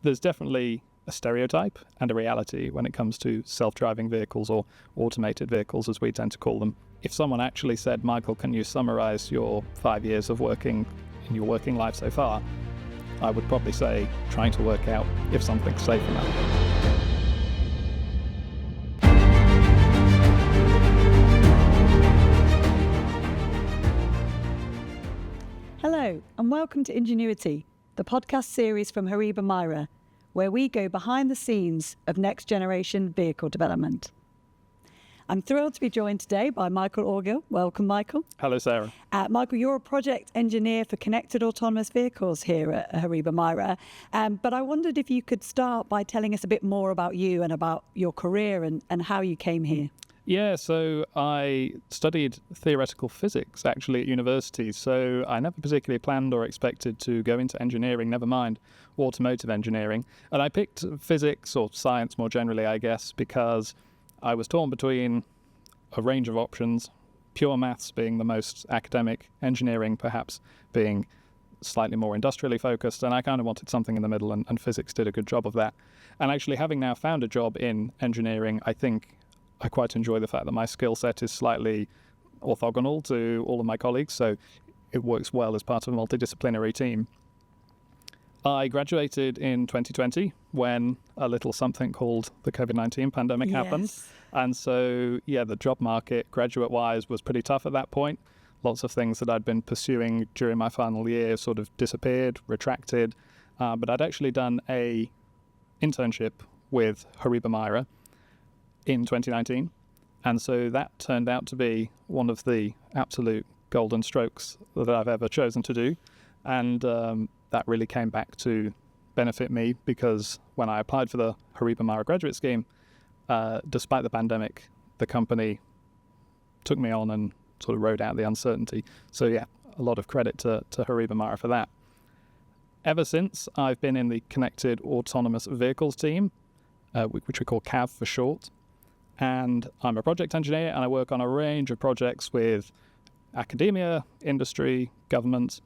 there's definitely a stereotype and a reality when it comes to self-driving vehicles, or automated vehicles as we tend to call them. If someone actually said, Michael, can you summarize your 5 years of working in your working life so far? I would probably say trying to work out if something's safe enough. Hello, and welcome to Ingenuity, the podcast series from HORIBA MIRA, where we go behind the scenes of next-generation vehicle development. I'm thrilled to be joined today by Michael Orgill. Welcome, Michael. Hello, Sarah. Michael, you're a project engineer for connected autonomous vehicles here at HORIBA MIRA, but I wondered if you could start by telling us a bit more about you and about your career and how you came here. Yeah, so I studied theoretical physics actually at university, so I never particularly planned or expected to go into engineering, never mind automotive engineering. And I picked physics or science more generally, I guess, because I was torn between a range of options, pure maths being the most academic, engineering perhaps being slightly more industrially focused, and I kind of wanted something in the middle, and physics did a good job of that. And actually, having now found a job in engineering, I think I quite enjoy the fact that my skill set is slightly orthogonal to all of my colleagues, so it works well as part of a multidisciplinary team. I graduated in 2020 when a little something called the COVID-19 pandemic happened. And so, the job market graduate-wise was pretty tough at that point. Lots of things that I'd been pursuing during my final year sort of disappeared, retracted. But I'd actually done a internship with HORIBA MIRA in 2019. And so that turned out to be one of the absolute golden strokes that I've ever chosen to do. And that really came back to benefit me, because when I applied for the HORIBA MIRA graduate scheme, despite the pandemic, the company took me on and sort of rode out the uncertainty. So a lot of credit to HORIBA MIRA for that. Ever since, I've been in the Connected Autonomous Vehicles team, which we call CAV for short. And I'm a project engineer, and I work on a range of projects with academia, industry, government,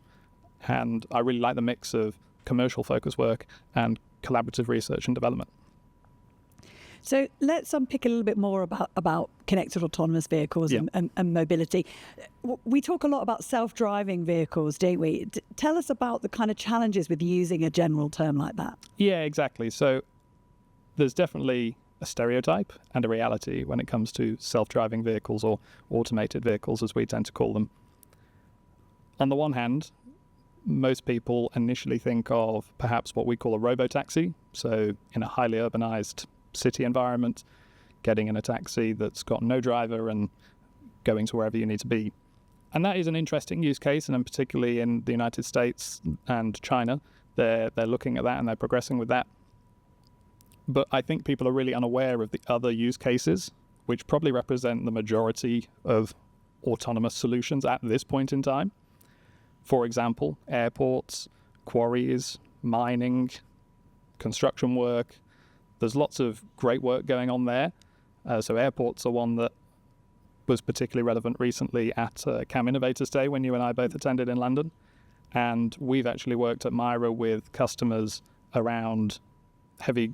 and I really like the mix of commercial focus work and collaborative research and development. So let's unpick a little bit more about connected autonomous vehicles and mobility. We talk a lot about self-driving vehicles, don't we? Tell us about the kind of challenges with using a general term like that. Yeah, exactly. So there's definitely a stereotype and a reality when it comes to self-driving vehicles, or automated vehicles as we tend to call them. On the one hand, most people initially think of perhaps what we call a robotaxi. So in a highly urbanized city environment, getting in a taxi that's got no driver and going to wherever you need to be. And that is an interesting use case, and particularly in the United States and China, they're looking at that and they're progressing with that. But I think people are really unaware of the other use cases, which probably represent the majority of autonomous solutions at this point in time. For example, airports, quarries, mining, construction work. There's lots of great work going on there. So airports are one that was particularly relevant recently at CAM Innovators Day, when you and I both attended in London. And we've actually worked at MIRA with customers around heavy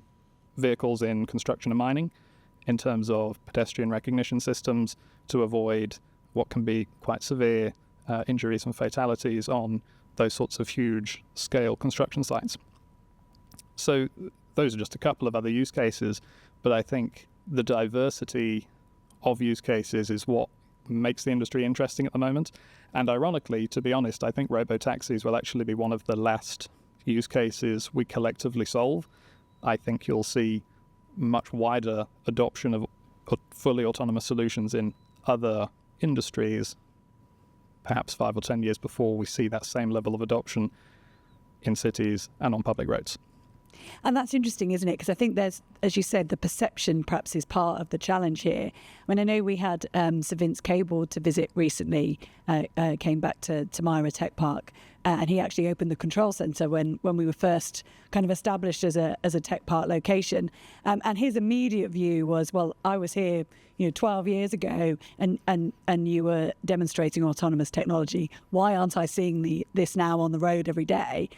vehicles in construction and mining, in terms of pedestrian recognition systems to avoid what can be quite severe injuries and fatalities on those sorts of huge scale construction sites. So those are just a couple of other use cases, but I think the diversity of use cases is what makes the industry interesting at the moment. And ironically, to be honest, I think robotaxis will actually be one of the last use cases we collectively solve. I think you'll see much wider adoption of fully autonomous solutions in other industries, perhaps 5 or 10 years before we see that same level of adoption in cities and on public roads. And that's interesting, isn't it? Because I think there's, as you said, the perception perhaps is part of the challenge here. I know we had Sir Vince Cable to visit recently, came back to MIRA Tech Park and he actually opened the control centre when we were first kind of established as a tech park location. And his immediate view was, well, I was here 12 years ago and you were demonstrating autonomous technology. Why aren't I seeing this now on the road every day?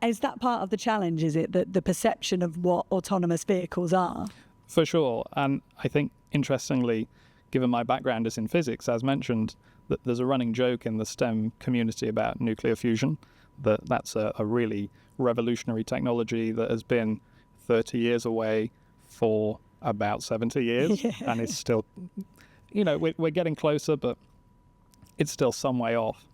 Is that part of the challenge? Is it the perception of what autonomous vehicles are? For sure. And I think, interestingly, given my background is in physics, as mentioned, that there's a running joke in the STEM community about nuclear fusion, that's a really revolutionary technology that has been 30 years away for about 70 years. Yeah. And it's still, we're getting closer, but it's still some way off.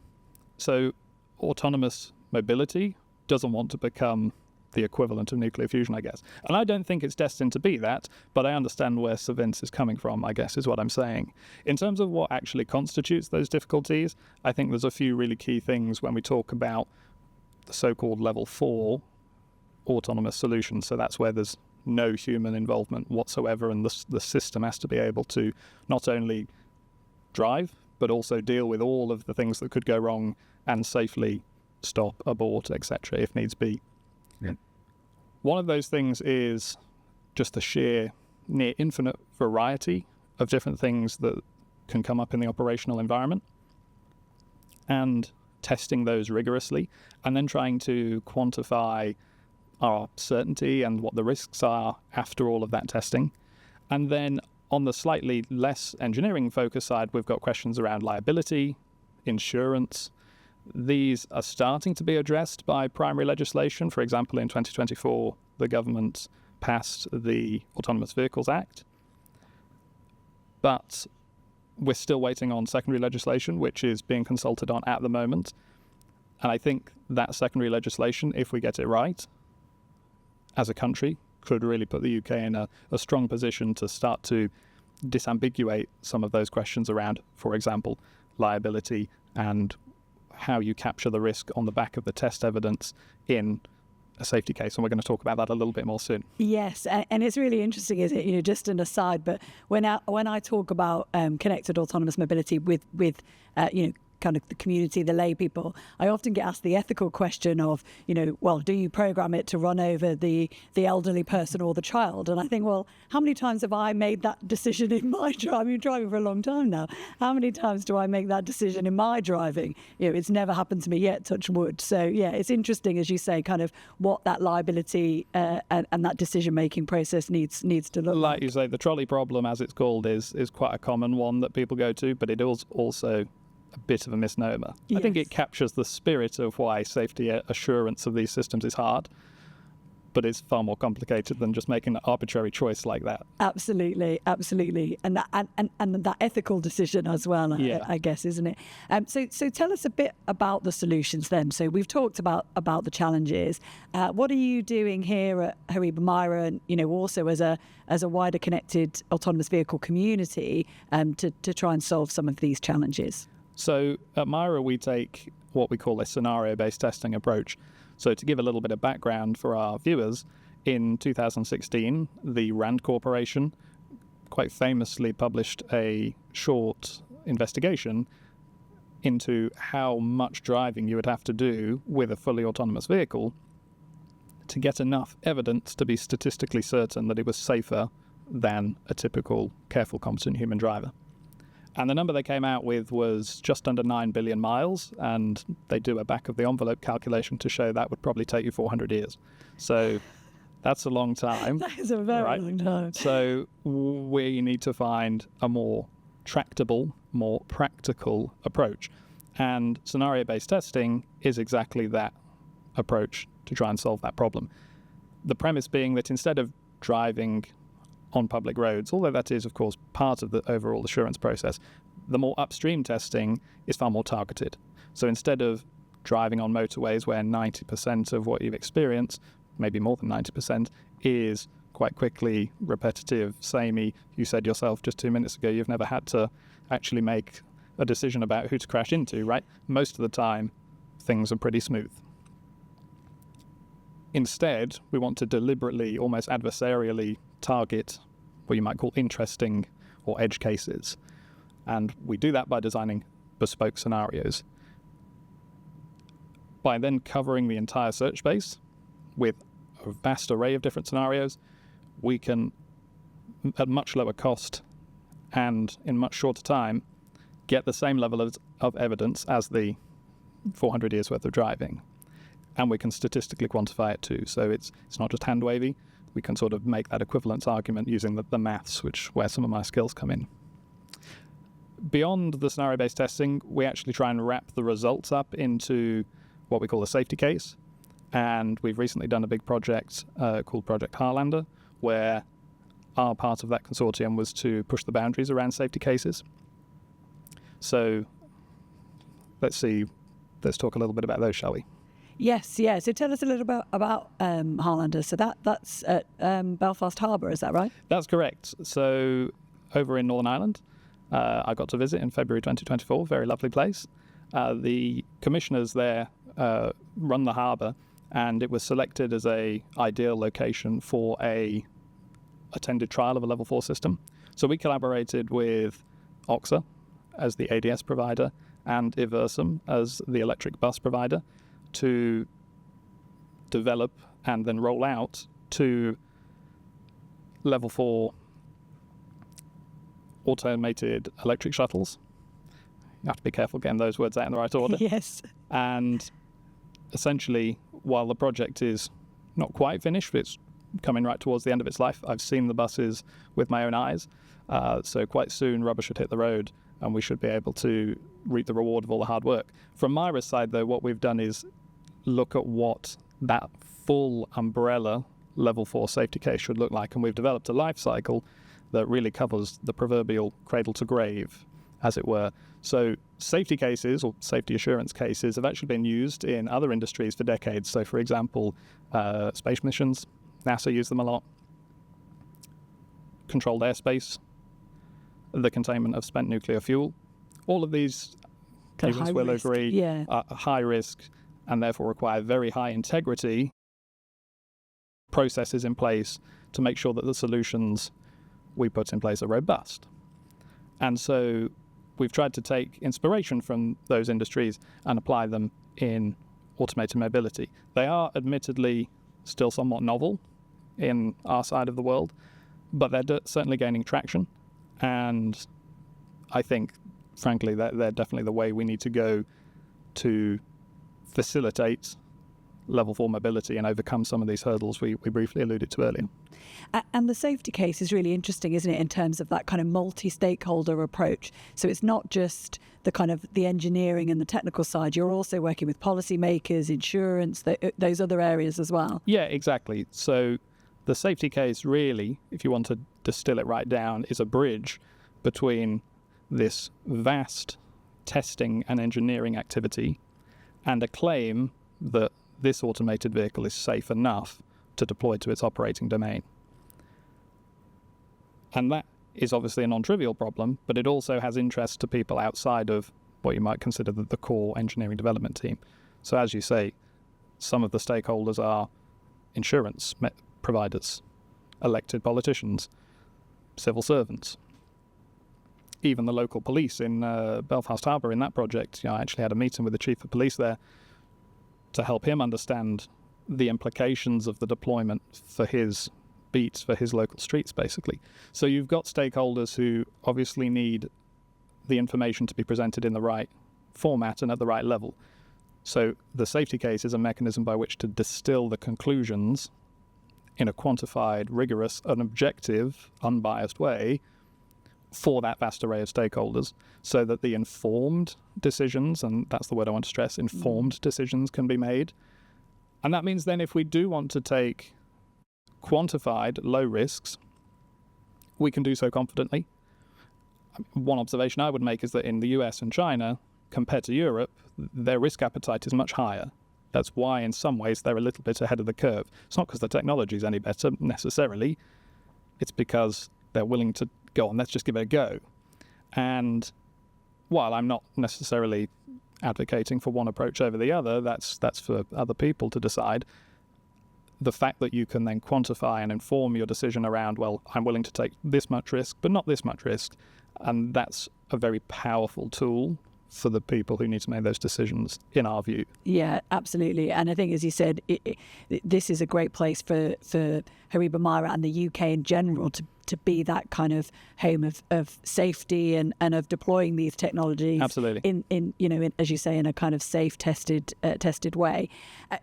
So autonomous mobility doesn't want to become the equivalent of nuclear fusion, I guess. And I don't think it's destined to be that, but I understand where Sir Vince is coming from, I guess, is what I'm saying. In terms of what actually constitutes those difficulties, I think there's a few really key things when we talk about the so-called level 4 autonomous solutions. So that's where there's no human involvement whatsoever, and the system has to be able to not only drive, but also deal with all of the things that could go wrong and safely stop, abort, etc., if needs be. Yeah. One of those things is just the sheer near infinite variety of different things that can come up in the operational environment, and testing those rigorously, and then trying to quantify our certainty and what the risks are after all of that testing. And then on the slightly less engineering focus side, we've got questions around liability, insurance. These are starting to be addressed by primary legislation. For example, in 2024, the government passed the Autonomous Vehicles Act. But we're still waiting on secondary legislation, which is being consulted on at the moment. And I think that secondary legislation, if we get it right, as a country, could really put the UK in a strong position to start to disambiguate some of those questions around, for example, liability and how you capture the risk on the back of the test evidence in a safety case. And we're going to talk about that a little bit more soon. Yes, and it's really interesting, is it? Just an aside, but when I talk about connected autonomous mobility with kind of the community, the lay people, I often get asked the ethical question of, well, do you program it to run over the elderly person or the child? And I think, well, how many times have I made that decision in my driving? I've been driving for a long time now. How many times do I make that decision in my driving? It's never happened to me yet, touch wood. So yeah, it's interesting, as you say, kind of what that liability and that decision-making process needs to look like. Like you say, the trolley problem, as it's called, is quite a common one that people go to, but it is also a bit of a misnomer. Yes. I think it captures the spirit of why safety assurance of these systems is hard, but it's far more complicated than just making an arbitrary choice like that. Absolutely, and that ethical decision as well. Yeah. I guess, isn't it? So tell us a bit about the solutions then. So we've talked about the challenges. What are you doing here at HORIBA MIRA, and also as a wider connected autonomous vehicle community to try and solve some of these challenges? So at MIRA, we take what we call a scenario-based testing approach. So to give a little bit of background for our viewers, in 2016, the RAND Corporation quite famously published a short investigation into how much driving you would have to do with a fully autonomous vehicle to get enough evidence to be statistically certain that it was safer than a typical careful, competent human driver. And the number they came out with was just under 9 billion miles, and they do a back-of-the-envelope calculation to show that would probably take you 400 years. So that's a long time. That is a very long time. So we need to find a more tractable, more practical approach. And scenario-based testing is exactly that approach to try and solve that problem. The premise being that instead of driving on public roads, although that is, of course, part of the overall assurance process, the more upstream testing is far more targeted. So instead of driving on motorways where 90% of what you've experienced, maybe more than 90%, is quite quickly repetitive, samey. You said yourself just 2 minutes ago, you've never had to actually make a decision about who to crash into, right? Most of the time, things are pretty smooth. Instead, we want to deliberately, almost adversarially, target what you might call interesting or edge cases. And we do that by designing bespoke scenarios. By then covering the entire search space with a vast array of different scenarios, we can, at much lower cost and in much shorter time, get the same level of evidence as the 400 years worth of driving. And we can statistically quantify it too. So it's not just hand wavy. We can sort of make that equivalence argument using the maths, where some of my skills come in. Beyond the scenario-based testing, we actually try and wrap the results up into what we call a safety case. And we've recently done a big project called Project Harlander, where our part of that consortium was to push the boundaries around safety cases. So let's talk a little bit about those, shall we? Yes, yeah. So tell us a little bit about Harlander. So that's at Belfast Harbour, is that right? That's correct. So over in Northern Ireland, I got to visit in February 2024, very lovely place. The commissioners there run the harbour, and it was selected as a ideal location for a attended trial of a level 4 system. So we collaborated with OXA as the ADS provider and Iversum as the electric bus provider to develop and then roll out 2 level 4 automated electric shuttles. You have to be careful getting those words out in the right order. Yes. And essentially, while the project is not quite finished, it's coming right towards the end of its life, I've seen the buses with my own eyes. So quite soon, rubber should hit the road, and we should be able to reap the reward of all the hard work. From Mira's side, though, what we've done is look at what that full umbrella level 4 safety case should look like, and we've developed a life cycle that really covers the proverbial cradle to grave, as it were. So safety cases or safety assurance cases have actually been used in other industries for decades. So, for example, space missions, NASA use them a lot. Controlled airspace, the containment of spent nuclear fuel. All of these, humans will agree, are high risk and therefore require very high integrity processes in place to make sure that the solutions we put in place are robust. And so we've tried to take inspiration from those industries and apply them in automated mobility. They are admittedly still somewhat novel in our side of the world, but they're certainly gaining traction. And I think, frankly, that they're definitely the way we need to go to facilitate level 4 mobility and overcome some of these hurdles we briefly alluded to earlier. And the safety case is really interesting, isn't it, in terms of that kind of multi-stakeholder approach. So it's not just the kind of the engineering and the technical side. You're also working with policymakers, insurance, those other areas as well. Yeah, exactly. So the safety case really, if you want to distill it right down, is a bridge between this vast testing and engineering activity and a claim that this automated vehicle is safe enough to deploy to its operating domain. And that is obviously a non-trivial problem, but it also has interest to people outside of what you might consider the core engineering development team. So as you say, some of the stakeholders are insurance providers, elected politicians, civil servants, even the local police in Belfast Harbour in that project. I actually had a meeting with the chief of police there to help him understand the implications of the deployment for his beats, for his local streets, basically. So you've got stakeholders who obviously need the information to be presented in the right format and at the right level. So the safety case is a mechanism by which to distill the conclusions in a quantified, rigorous, and objective, unbiased way for that vast array of stakeholders, so that the informed decisions, and that's the word I want to stress, informed decisions can be made. And that means then if we do want to take quantified low risks, we can do so confidently. One observation I would make is that in the US and China, compared to Europe, their risk appetite is much higher. That's why in some ways they're a little bit ahead of the curve. It's not because the technology is any better necessarily. It's because they're willing to go on, let's just give it a go. And while I'm not necessarily advocating for one approach over the other, that's for other people to decide. The fact that you can then quantify and inform your decision around, well, I'm willing to take this much risk, but not this much risk, and that's a very powerful tool for the people who need to make those decisions, in our view. Yeah, absolutely. And I think, as you said, this is a great place for HORIBA MIRA and the UK in general to be that kind of home of safety and of deploying these technologies. Absolutely. In as you say, in a kind of safe, tested way.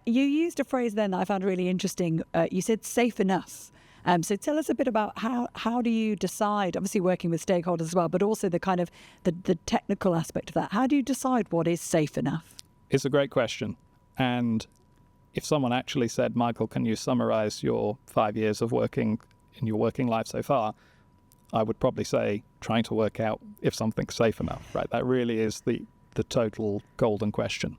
You used a phrase then that I found really interesting. You said safe enough. So tell us a bit about how do you decide, obviously working with stakeholders as well, but also the kind of the technical aspect of that. How do you decide what is safe enough? It's a great question. And if someone actually said, Michael, can you summarize your 5 years of working in your working life so far, I would probably say trying to work out if something's safe enough, right? That really is the total golden question.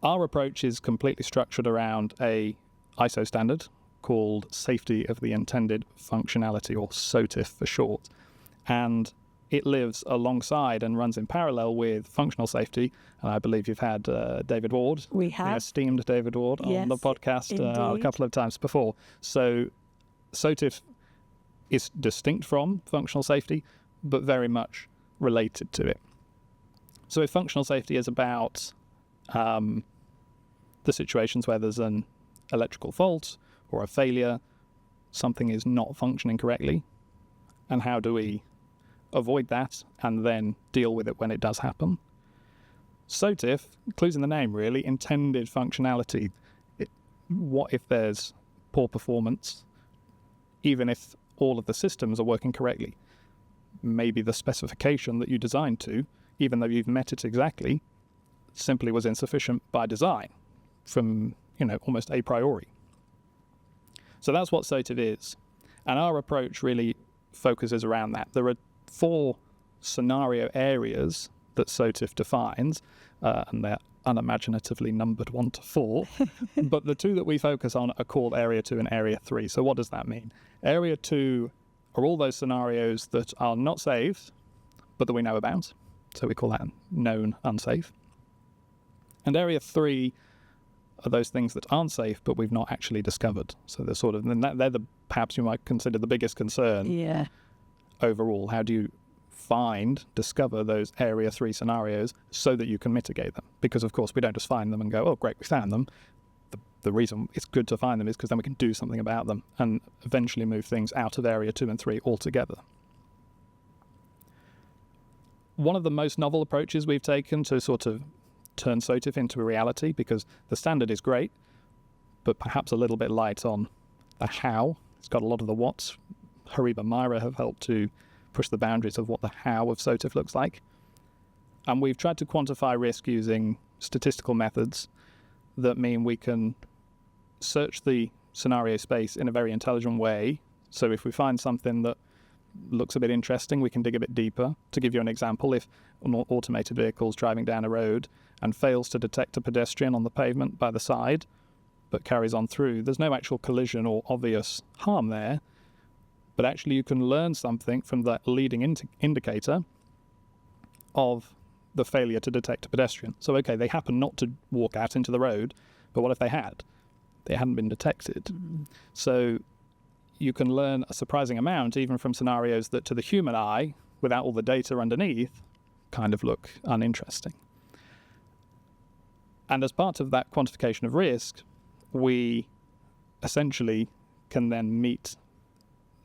Our approach is completely structured around a ISO standard called Safety of the Intended Functionality, or SOTIF for short. And it lives alongside and runs in parallel with functional safety. And I believe you've had David Ward. We have. The esteemed David Ward on the podcast a couple of times before. So SOTIF is distinct from functional safety, but very much related to it. So if functional safety is about the situations where there's an electrical fault or a failure, something is not functioning correctly, and how do we avoid that and then deal with it when it does happen? SOTIF, clues in the name really, intended functionality. What if there's poor performance, even if all of the systems are working correctly? Maybe the specification that you designed to, even though you've met it exactly, simply was insufficient by design from, almost a priori. So that's what SOTIF is. And our approach really focuses around that. There are 4 scenario areas that SOTIF defines, and they're unimaginatively numbered 1 to 4. But the 2 that we focus on are called Area 2 and Area 3. So what does that mean? Area 2 are all those scenarios that are not safe, but that we know about. So we call that known unsafe. And Area 3 are those things that aren't safe, but we've not actually discovered. So they're perhaps you might consider the biggest concern overall. How do you discover those Area 3 scenarios so that you can mitigate them? Because, of course, we don't just find them and go, oh, great, we found them. The reason it's good to find them is because then we can do something about them and eventually move things out of Area 2 and 3 altogether. One of the most novel approaches we've taken to sort of turn SOTIF into a reality, because the standard is great, but perhaps a little bit light on the how. It's got a lot of the what's. HORIBA MIRA have helped to push the boundaries of what the how of SOTIF looks like. And we've tried to quantify risk using statistical methods that mean we can search the scenario space in a very intelligent way. So if we find something that looks a bit interesting, we can dig a bit deeper. To give you an example, if an automated vehicle is driving down a road and fails to detect a pedestrian on the pavement by the side, but carries on through, there's no actual collision or obvious harm there, but actually you can learn something from that leading indicator of the failure to detect a pedestrian. So, okay, they happen not to walk out into the road, but what if they had? They hadn't been detected. Mm-hmm. So you can learn a surprising amount even from scenarios that to the human eye, without all the data underneath, kind of look uninteresting. And as part of that quantification of risk, we essentially can then meet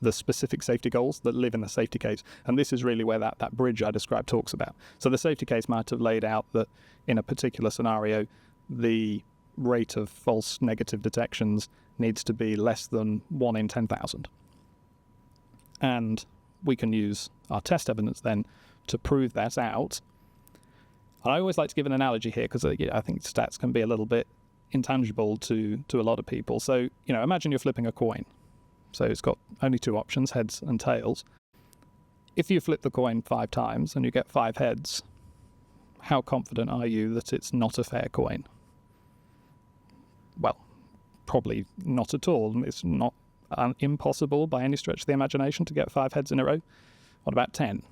the specific safety goals that live in the safety case. And this is really where that bridge I described talks about. So the safety case might have laid out that in a particular scenario, the rate of false negative detections needs to be less than 1 in 10,000. And we can use our test evidence then to prove that out. And I always like to give an analogy here because I think stats can be a little bit intangible to a lot of people. So, imagine you're flipping a coin. So it's got only 2 options, heads and tails. If you flip the coin 5 times and you get 5 heads, how confident are you that it's not a fair coin? Well, probably not at all. It's not impossible by any stretch of the imagination to get 5 heads in a row. What about 10?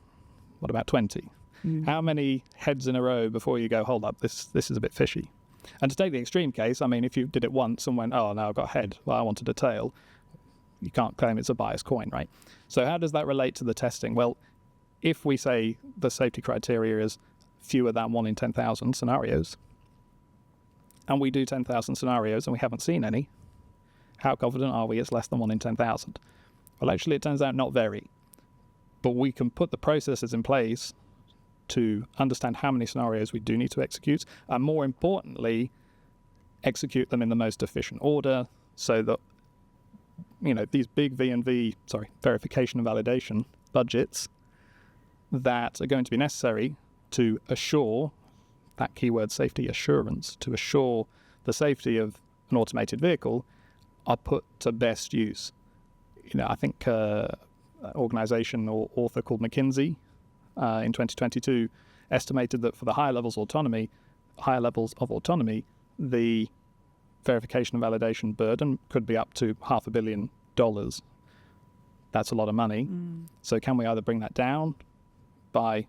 What about 20? How many heads in a row before you go, hold up, this is a bit fishy? And to take the extreme case, if you did it once and went, oh, now I've got a head, well, I wanted a tail, you can't claim it's a biased coin, right? So how does that relate to the testing? Well, if we say the safety criteria is fewer than 1 in 10,000 scenarios, and we do 10,000 scenarios and we haven't seen any, how confident are we it's less than 1 in 10,000? Well, actually, it turns out not very. But we can put the processes in place to understand how many scenarios we do need to execute, and more importantly, execute them in the most efficient order, so that, these big verification and validation budgets that are going to be necessary to assure that keyword safety assurance, to assure the safety of an automated vehicle, are put to best use. I think an organization or author called McKinsey in 2022 estimated that for the higher levels of autonomy, the verification and validation burden could be up to $500 million. That's a lot of money. So can we either bring that down by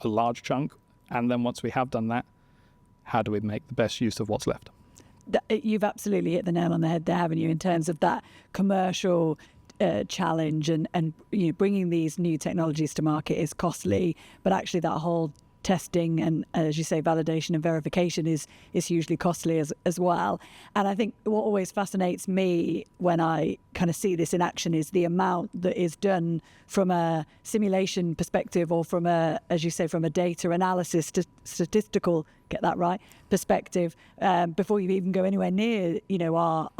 a large chunk, and then once we have done that, how do we make the best use of what's left? You've absolutely hit the nail on the head there, haven't you, in terms of that commercial challenge, and bringing these new technologies to market is costly, but actually that whole testing and, as you say, validation and verification is hugely costly as well. And I think what always fascinates me when I kind of see this in action is the amount that is done from a simulation perspective, or from a, as you say, from a data analysis to statistical, get that right, perspective, before you even go anywhere near our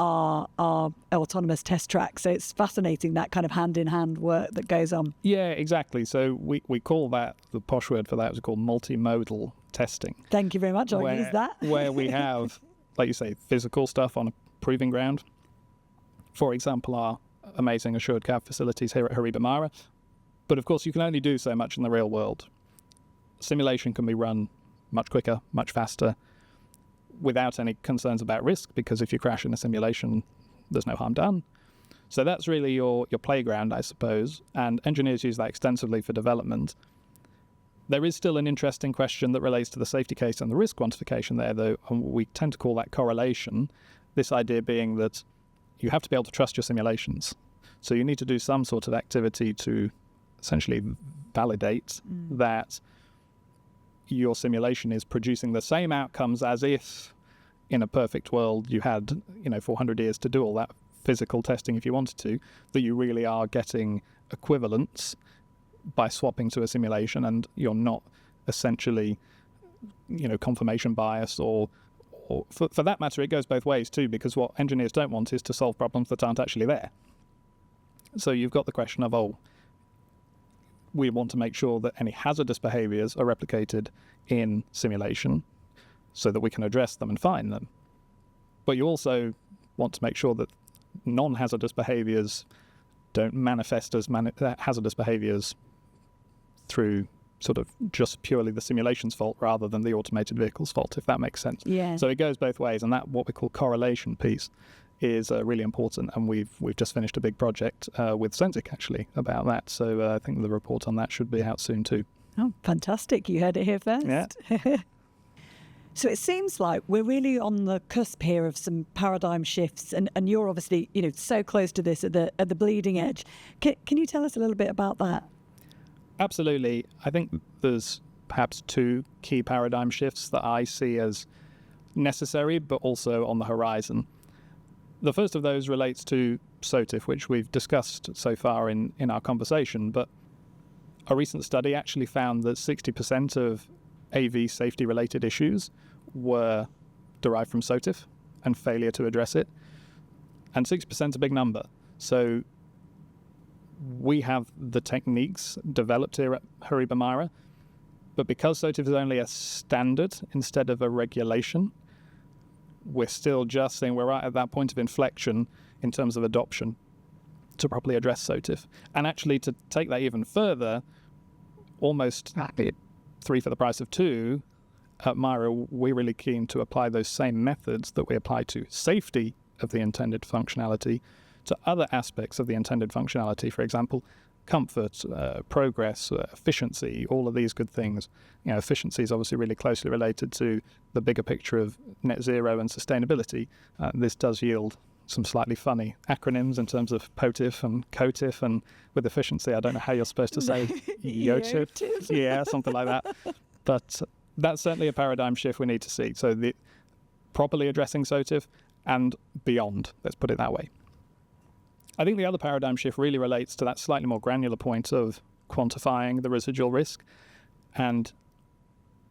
autonomous test track. So it's fascinating, that kind of hand-in-hand work that goes on. Yeah, exactly. So we call that, the posh word for that is called multimodal testing. Thank you very much. I'll use that. Where we have, like you say, physical stuff on a proving ground. For example, our amazing assured cab facilities here at HORIBA MIRA. But of course, you can only do so much in the real world. Simulation can be run much quicker, much faster, without any concerns about risk, because if you crash in a simulation, there's no harm done. So that's really your playground, I suppose, and engineers use that extensively for development. There is still an interesting question that relates to the safety case and the risk quantification there, though, and we tend to call that correlation, this idea being that you have to be able to trust your simulations. So you need to do some sort of activity to essentially validate that your simulation is producing the same outcomes as if in a perfect world you had 400 years to do all that physical testing if you wanted to, that you really are getting equivalence by swapping to a simulation, and you're not essentially confirmation bias, or for that matter, it goes both ways too, because what engineers don't want is to solve problems that aren't actually there. So you've got the question of, we want to make sure that any hazardous behaviors are replicated in simulation so that we can address them and find them. But you also want to make sure that non-hazardous behaviors don't manifest as hazardous behaviors through sort of just purely the simulation's fault rather than the automated vehicle's fault, if that makes sense. Yeah. So it goes both ways, and that what we call correlation piece is really important, and we've just finished a big project with Sensic actually about that, so I think the report on that should be out soon too. Oh, fantastic. You heard it here first. Yeah. So it seems like we're really on the cusp here of some paradigm shifts, and you're obviously so close to this at the bleeding edge. Can you tell us a little bit about that? Absolutely. I think there's perhaps two key paradigm shifts that I see as necessary but also on the horizon. The first of those relates to SOTIF, which we've discussed so far in our conversation, but a recent study actually found that 60% of AV safety-related issues were derived from SOTIF and failure to address it, and 6% is a big number. So we have the techniques developed here at HORIBA MIRA, but because SOTIF is only a standard instead of a regulation, we're still just saying we're right at that point of inflection in terms of adoption to properly address SOTIF. And actually, to take that even further, almost 3 for the price of 2, at MIRA, we're really keen to apply those same methods that we apply to safety of the intended functionality to other aspects of the intended functionality. For example, comfort, progress, efficiency, all of these good things. Efficiency is obviously really closely related to the bigger picture of net zero and sustainability. This does yield some slightly funny acronyms in terms of POTIF and COTIF, and with efficiency, I don't know how you're supposed to say YOTIF. Yeah, something like that. But that's certainly a paradigm shift we need to see. So properly addressing SOTIF and beyond, let's put it that way. I think the other paradigm shift really relates to that slightly more granular point of quantifying the residual risk. And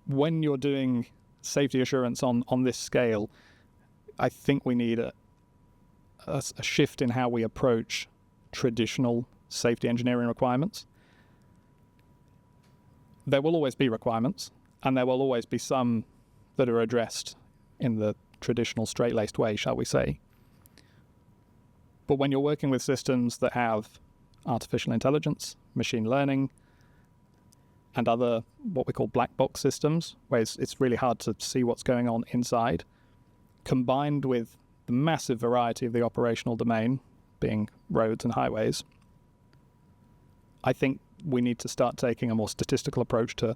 when you're doing safety assurance on this scale, I think we need a shift in how we approach traditional safety engineering requirements. There will always be requirements, and there will always be some that are addressed in the traditional straight-laced way, shall we say. But when you're working with systems that have artificial intelligence, machine learning, and other what we call black box systems, where it's really hard to see what's going on inside, combined with the massive variety of the operational domain, being roads and highways, I think we need to start taking a more statistical approach to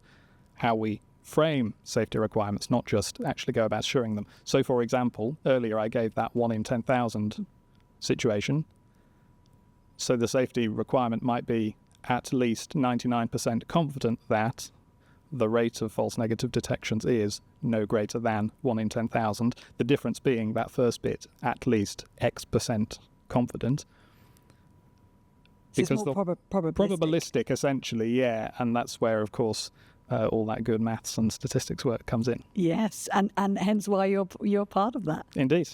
how we frame safety requirements, not just actually go about assuring them. So, for example, earlier I gave that 1 in 10,000 situation. So the safety requirement might be at least 99% confident that the rate of false negative detections is no greater than 1 in 10,000. The difference being that first bit, at least X% confident. Because it's more probabilistic, essentially, yeah. And that's where, of course, all that good maths and statistics work comes in. Yes, and hence why you're part of that. Indeed.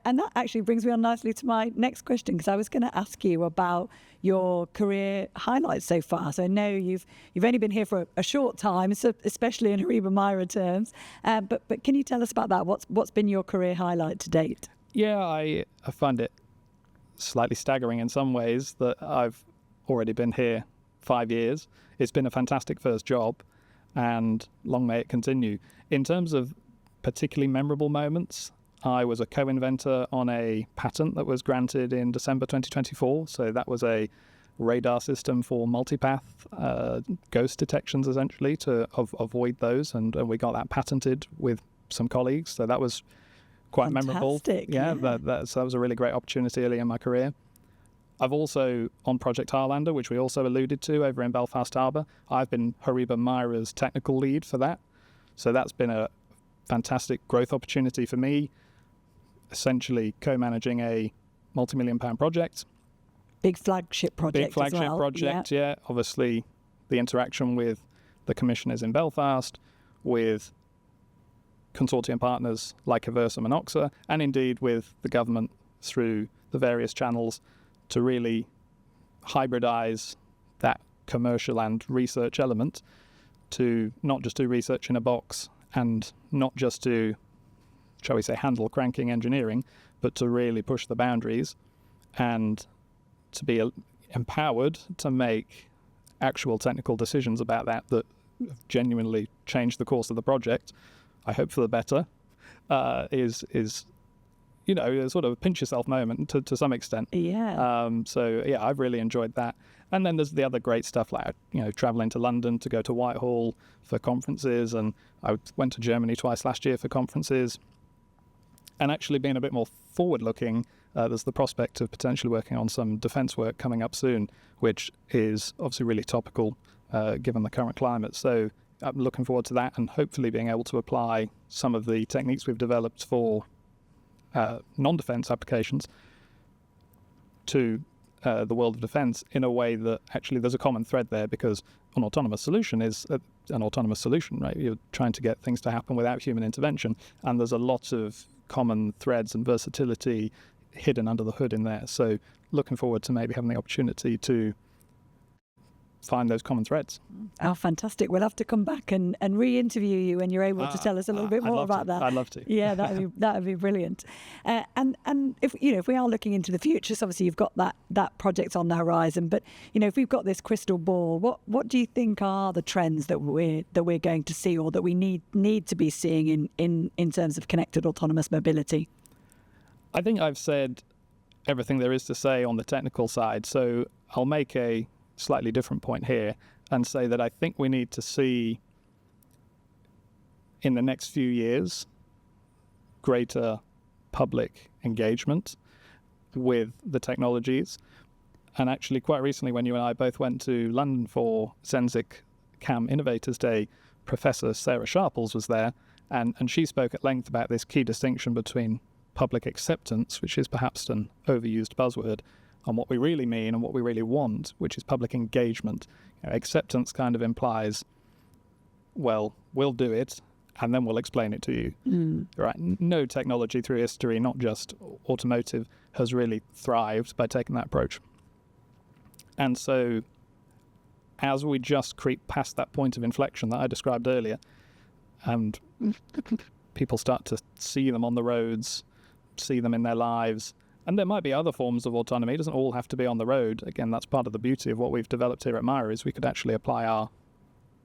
And that actually brings me on nicely to my next question, because I was going to ask you about your career highlights so far. So I know you've only been here for a short time, so especially in HORIBA MIRA terms. But can you tell us about that? What's been your career highlight to date? Yeah, I find it slightly staggering in some ways that I've already been here 5 years. It's been a fantastic first job, and long may it continue. In terms of particularly memorable moments, I was a co-inventor on a patent that was granted in December 2024. So that was a radar system for multipath ghost detections, essentially, to avoid those. And we got that patented with some colleagues. So that was quite memorable. Yeah, that was a really great opportunity early in my career. I've also, on Project Highlander, which we also alluded to over in Belfast Harbour, I've been HORIBA MIRA's technical lead for that. So that's been a fantastic growth opportunity for me, essentially co-managing a multi-million-pound project. Big flagship project. Big flagship project, yeah. Obviously, the interaction with the commissioners in Belfast, with consortium partners like Aversa and Oxa, and indeed with the government through the various channels to really hybridize that commercial and research element to not just do research in a box and not just do, shall we say, handle cranking engineering, but to really push the boundaries and to be empowered to make actual technical decisions about that genuinely change the course of the project, I hope for the better, is a sort of a pinch yourself moment to some extent. Yeah. So yeah, I've really enjoyed that. And then there's the other great stuff like, traveling to London to go to Whitehall for conferences. And I went to Germany twice last year for conferences. And actually being a bit more forward-looking, there's the prospect of potentially working on some defence work coming up soon, which is obviously really topical given the current climate. So I'm looking forward to that and hopefully being able to apply some of the techniques we've developed for non-defence applications to the world of defence in a way that actually there's a common thread there, because an autonomous solution is an autonomous solution, right? You're trying to get things to happen without human intervention, and there's a lot of common threads and versatility hidden under the hood in there. So looking forward to maybe having the opportunity to find those common threads. Oh, fantastic. We'll have to come back and re-interview you when you're able to tell us a little bit more about that. I'd love to. Yeah, that'd be brilliant. And if we are looking into the future, so obviously you've got that project on the horizon, but if we've got this crystal ball, what do you think are the trends that we're going to see, or that we need to be seeing in terms of connected autonomous mobility? I think I've said everything there is to say on the technical side, so I'll make a slightly different point here and say that I think we need to see in the next few years greater public engagement with the technologies. And actually, quite recently, when you and I both went to London for Zenzik CAM Innovators Day, Professor Sarah Sharples was there, and she spoke at length about this key distinction between public acceptance, which is perhaps an overused buzzword, and what we really mean and what we really want, which is public engagement. Acceptance kind of implies, well, we'll do it, and then we'll explain it to you. Right? No technology through history, not just automotive, has really thrived by taking that approach. And so as we just creep past that point of inflection that I described earlier, and people start to see them on the roads, see them in their lives, and there might be other forms of autonomy. It doesn't all have to be on the road. Again, that's part of the beauty of what we've developed here at Mira, is we could actually apply our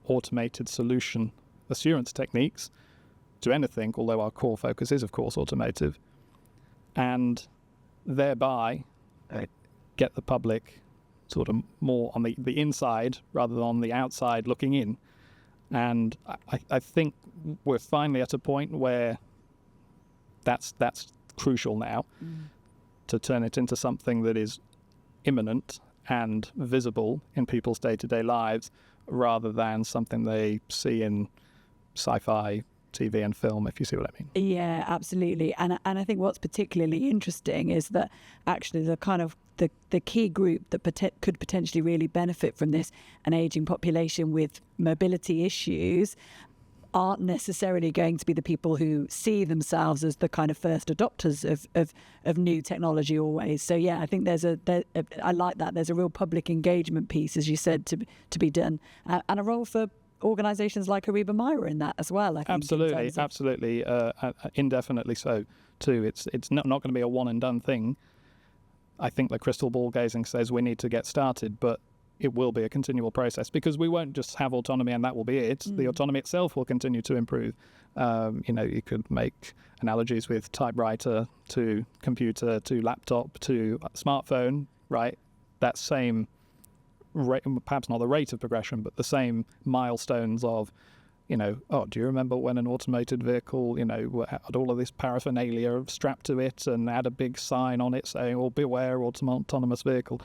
automated solution assurance techniques to anything, although our core focus is, of course, automotive, and thereby get the public sort of more on the inside rather than on the outside looking in. And I think we're finally at a point where that's crucial now, to turn it into something that is imminent and visible in people's day-to-day lives, rather than something they see in sci-fi TV and film, if you see what I mean. Yeah, absolutely. And I think what's particularly interesting is that actually the kind of the key group that could potentially really benefit from this, an aging population with mobility issues, aren't necessarily going to be the people who see themselves as the kind of first adopters of new technology always. So yeah, I think I like that. There's a real public engagement piece, as you said, to be done, and a role for organisations like HORIBA MIRA in that as well, I think. Absolutely, indefinitely so too. It's not going to be a one and done thing. I think the crystal ball gazing says we need to get started, but it will be a continual process, because we won't just have autonomy and that will be it. The autonomy itself will continue to improve. You could make analogies with typewriter to computer to laptop to smartphone, right? That same rate, perhaps not the rate of progression, but the same milestones of, do you remember when an automated vehicle, had all of this paraphernalia strapped to it and had a big sign on it saying, "Oh, beware autonomous vehicle."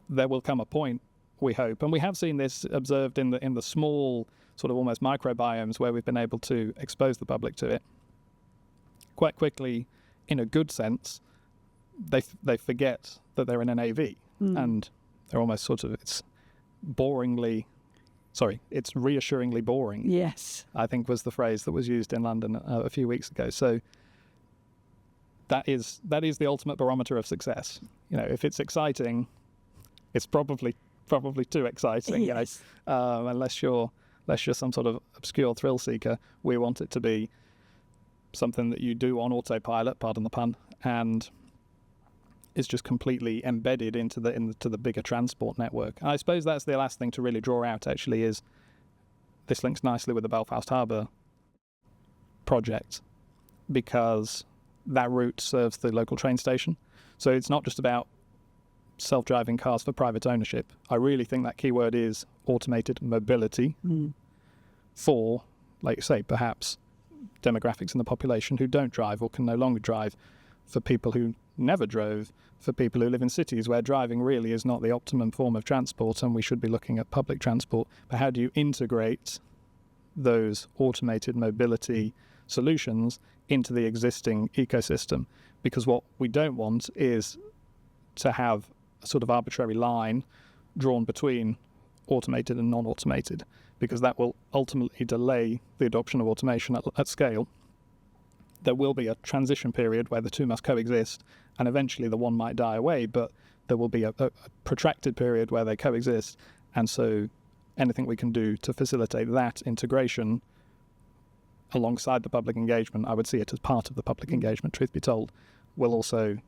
There will come a point, we hope, and we have seen this observed in the small sort of almost microbiomes where we've been able to expose the public to it. Quite quickly, in a good sense, they forget that they're in an AV, and they're almost sort of it's reassuringly boring. Yes, I think was the phrase that was used in London a few weeks ago. So that is the ultimate barometer of success. If it's exciting, it's probably too exciting. Yes. Unless you're some sort of obscure thrill seeker, we want it to be something that you do on autopilot, pardon the pun, and is just completely embedded into the bigger transport network. And I suppose that's the last thing to really draw out, actually, is this links nicely with the Belfast Harbour project, because that route serves the local train station. So it's not just about self-driving cars for private ownership. I really think that keyword is automated mobility for, like you say, perhaps demographics in the population who don't drive or can no longer drive, for people who never drove, for people who live in cities where driving really is not the optimum form of transport, and we should be looking at public transport. But how do you integrate those automated mobility solutions into the existing ecosystem? Because what we don't want is to have a sort of arbitrary line drawn between automated and non-automated, because that will ultimately delay the adoption of automation at scale. There will be a transition period where the two must coexist, and eventually the one might die away, but there will be a protracted period where they coexist. And so anything we can do to facilitate that integration alongside the public engagement, I would see it as part of the public engagement, truth be told, will also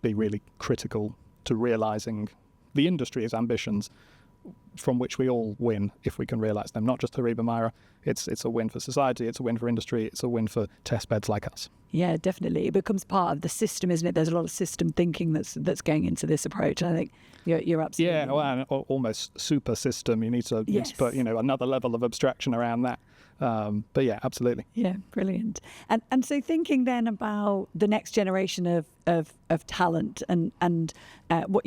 be really critical to realising the industry's ambitions, from which we all win if we can realise them. Not just HORIBA MIRA, it's a win for society, it's a win for industry, it's a win for testbeds like us. Yeah, definitely. It becomes part of the system, isn't it? There's a lot of system thinking that's going into this approach. I think you're absolutely right. Well, and almost super system. You need to put another level of abstraction around that. But yeah, absolutely. Yeah, brilliant. And so thinking then about the next generation of talent and what,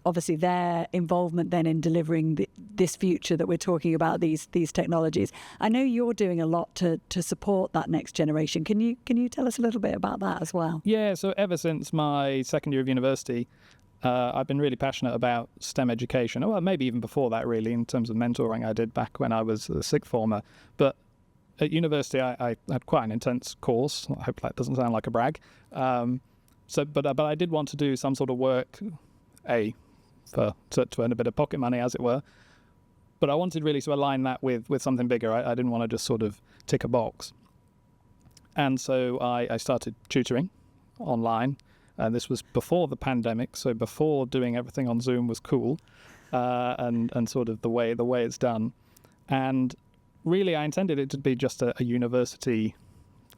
obviously their involvement then in delivering this future that we're talking about, these technologies. I know you're doing a lot to support that next generation. Can you tell us a little bit about that as well? Yeah, so ever since my second year of university, I've been really passionate about STEM education. Well, maybe even before that, really, in terms of mentoring I did back when I was a sixth former. But at university, I had quite an intense course. I hope that doesn't sound like a brag. But I did want to do some sort of work, to earn a bit of pocket money, as it were. But I wanted really to align that with something bigger. I didn't want to just sort of tick a box. And so I started tutoring online. And this was before the pandemic, so before doing everything on Zoom was cool, and sort of the way it's done. And really, I intended it to be just a university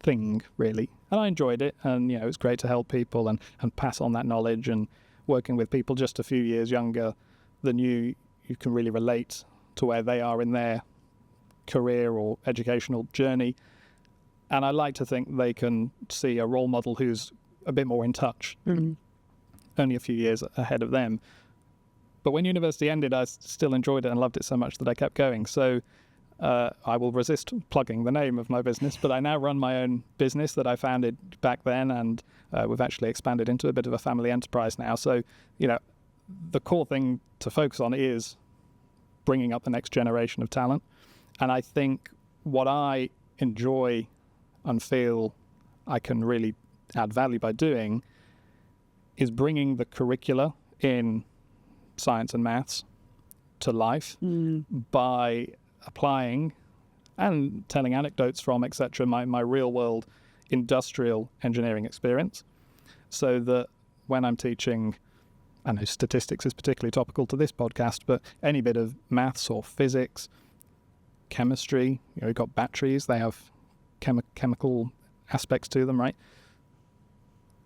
thing, really. And I enjoyed it, and it was great to help people and pass on that knowledge. And working with people just a few years younger than you can really relate to where they are in their career or educational journey. And I like to think they can see a role model who's a bit more in touch, only a few years ahead of them. But when university ended, I still enjoyed it and loved it so much that I kept going. So I will resist plugging the name of my business, but I now run my own business that I founded back then, and we've actually expanded into a bit of a family enterprise now. So, the core thing to focus on is bringing up the next generation of talent. And I think what I enjoy and feel I can really add value by doing is bringing the curricula in science and maths to life by applying and telling anecdotes from, etc., my real world industrial engineering experience, so that when I'm teaching, I know statistics is particularly topical to this podcast, but any bit of maths or physics, chemistry, you've got batteries, they have chemical aspects to them, right?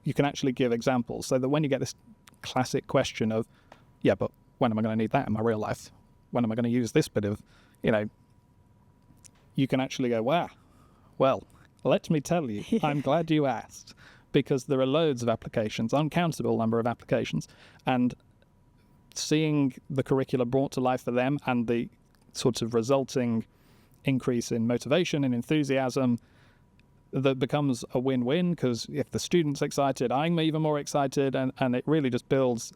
You can actually give examples so that when you get this classic question of, yeah, but when am I going to need that in my real life? When am I going to use this bit of, you can actually go, wow, well, let me tell you, I'm glad you asked, because there are loads of applications, uncountable number of applications, and seeing the curricula brought to life for them and the sorts of resulting increase in motivation and enthusiasm, that becomes a win-win, because if the student's excited, I'm even more excited, and it really just builds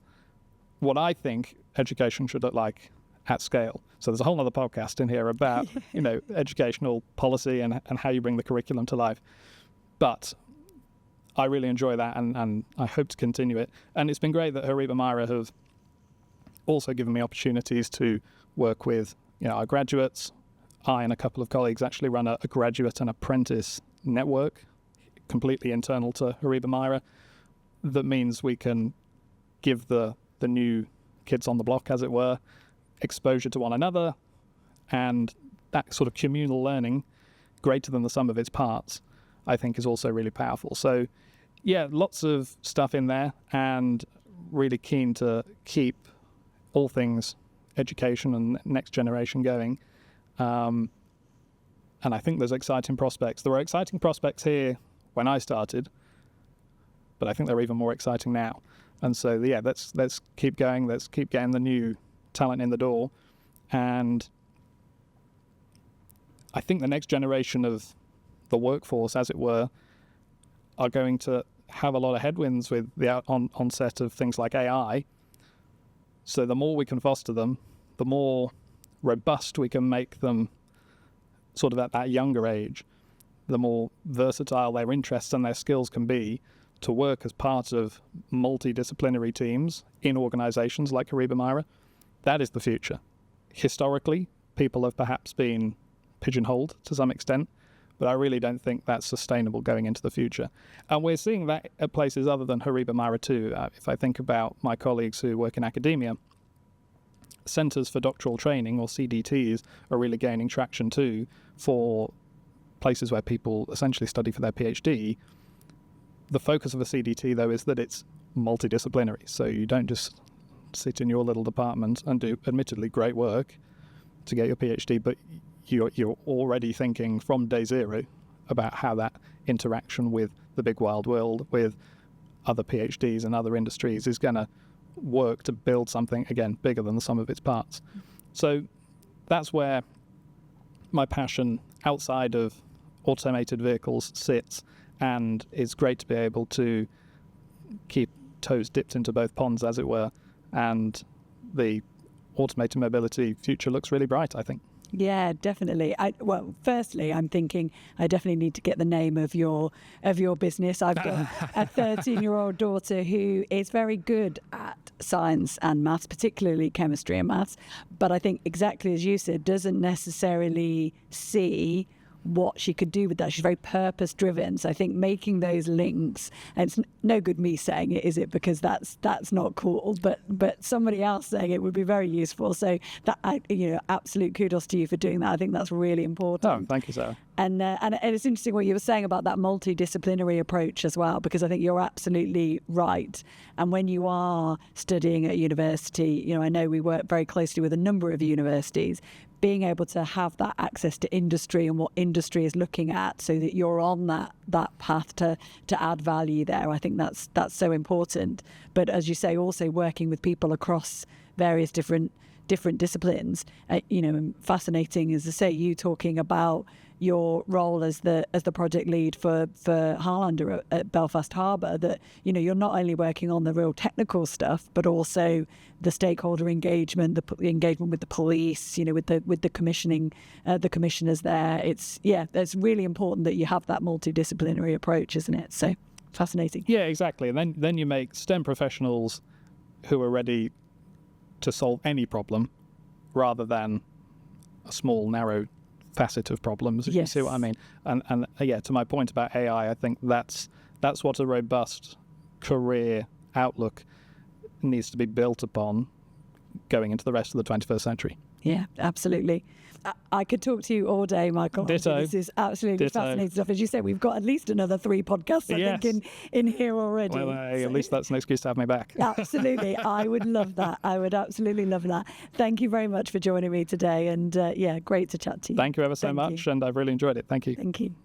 what I think education should look like at scale. So there's a whole other podcast in here about educational policy and how you bring the curriculum to life. But I really enjoy that, and I hope to continue it. And it's been great that HORIBA MIRA have also given me opportunities to work with our graduates. I and a couple of colleagues actually run a graduate and apprentice network, completely internal to HORIBA MIRA. That means we can give the new kids on the block, as it were, exposure to one another, and that sort of communal learning, greater than the sum of its parts, I think is also really powerful. So yeah, lots of stuff in there, and really keen to keep all things education and next generation going. And I think there's exciting prospects. There were exciting prospects here when I started, but I think they're even more exciting now. And so, yeah, let's keep going. Let's keep getting the new talent in the door. And I think the next generation of the workforce, as it were, are going to have a lot of headwinds with the onset of things like AI. So the more we can foster them, the more robust we can make them sort of at that younger age, the more versatile their interests and their skills can be to work as part of multidisciplinary teams in organizations like HORIBA MIRA. That is the future. Historically, people have perhaps been pigeonholed to some extent, but I really don't think that's sustainable going into the future. And we're seeing that at places other than HORIBA MIRA too. If I think about my colleagues who work in academia, Centres for Doctoral Training, or CDTs, are really gaining traction too for places where people essentially study for their PhD. The focus of a CDT, though, is that it's multidisciplinary. So you don't just sit in your little department and do admittedly great work to get your PhD, but you're already thinking from day zero about how that interaction with the big wild world, with other PhDs and other industries, is going to work to build something, again, bigger than the sum of its parts. So that's where my passion outside of automated vehicles sits, and it's great to be able to keep toes dipped into both ponds, as it were, and the automated mobility future looks really bright, I think. Yeah, definitely. Well, firstly, I'm thinking I definitely need to get the name of your business. I've got a 13-year-old daughter who is very good at science and maths, particularly chemistry and maths. But I think exactly as you said, doesn't necessarily see what she could do with that. She's very purpose driven. So I think making those links, and it's no good me saying it, is it? Because that's not cool. But somebody else saying it would be very useful. So that, absolute kudos to you for doing that. I think that's really important. Oh, thank you, Sarah. And it's interesting what you were saying about that multidisciplinary approach as well, because I think you're absolutely right. And when you are studying at university, I know we work very closely with a number of universities, being able to have that access to industry and what industry is looking at, so that you're on that path to add value there. I think that's so important. But as you say, also working with people across various different disciplines, fascinating, as I say, you talking about your role as the project lead for Harlander at Belfast Harbour, that you're not only working on the real technical stuff, but also the stakeholder engagement, the engagement with the police, with the commissioning, the commissioners there. It's really important that you have that multidisciplinary approach, isn't it? So fascinating. Yeah, exactly. And then you make STEM professionals who are ready to solve any problem, rather than a small, narrow facet of problems, if you see what I mean. And to my point about AI, I think that's what a robust career outlook needs to be built upon going into the rest of the 21st century. Yeah, absolutely. I could talk to you all day, Michael. Ditto. This is absolutely fascinating stuff. As you said, we've got at least another 3 podcasts, I think, in here already. Well, at least that's an excuse to have me back. Absolutely. I would love that. I would absolutely love that. Thank you very much for joining me today. And great to chat to you. Thank you ever so much. And I've really enjoyed it. Thank you. Thank you.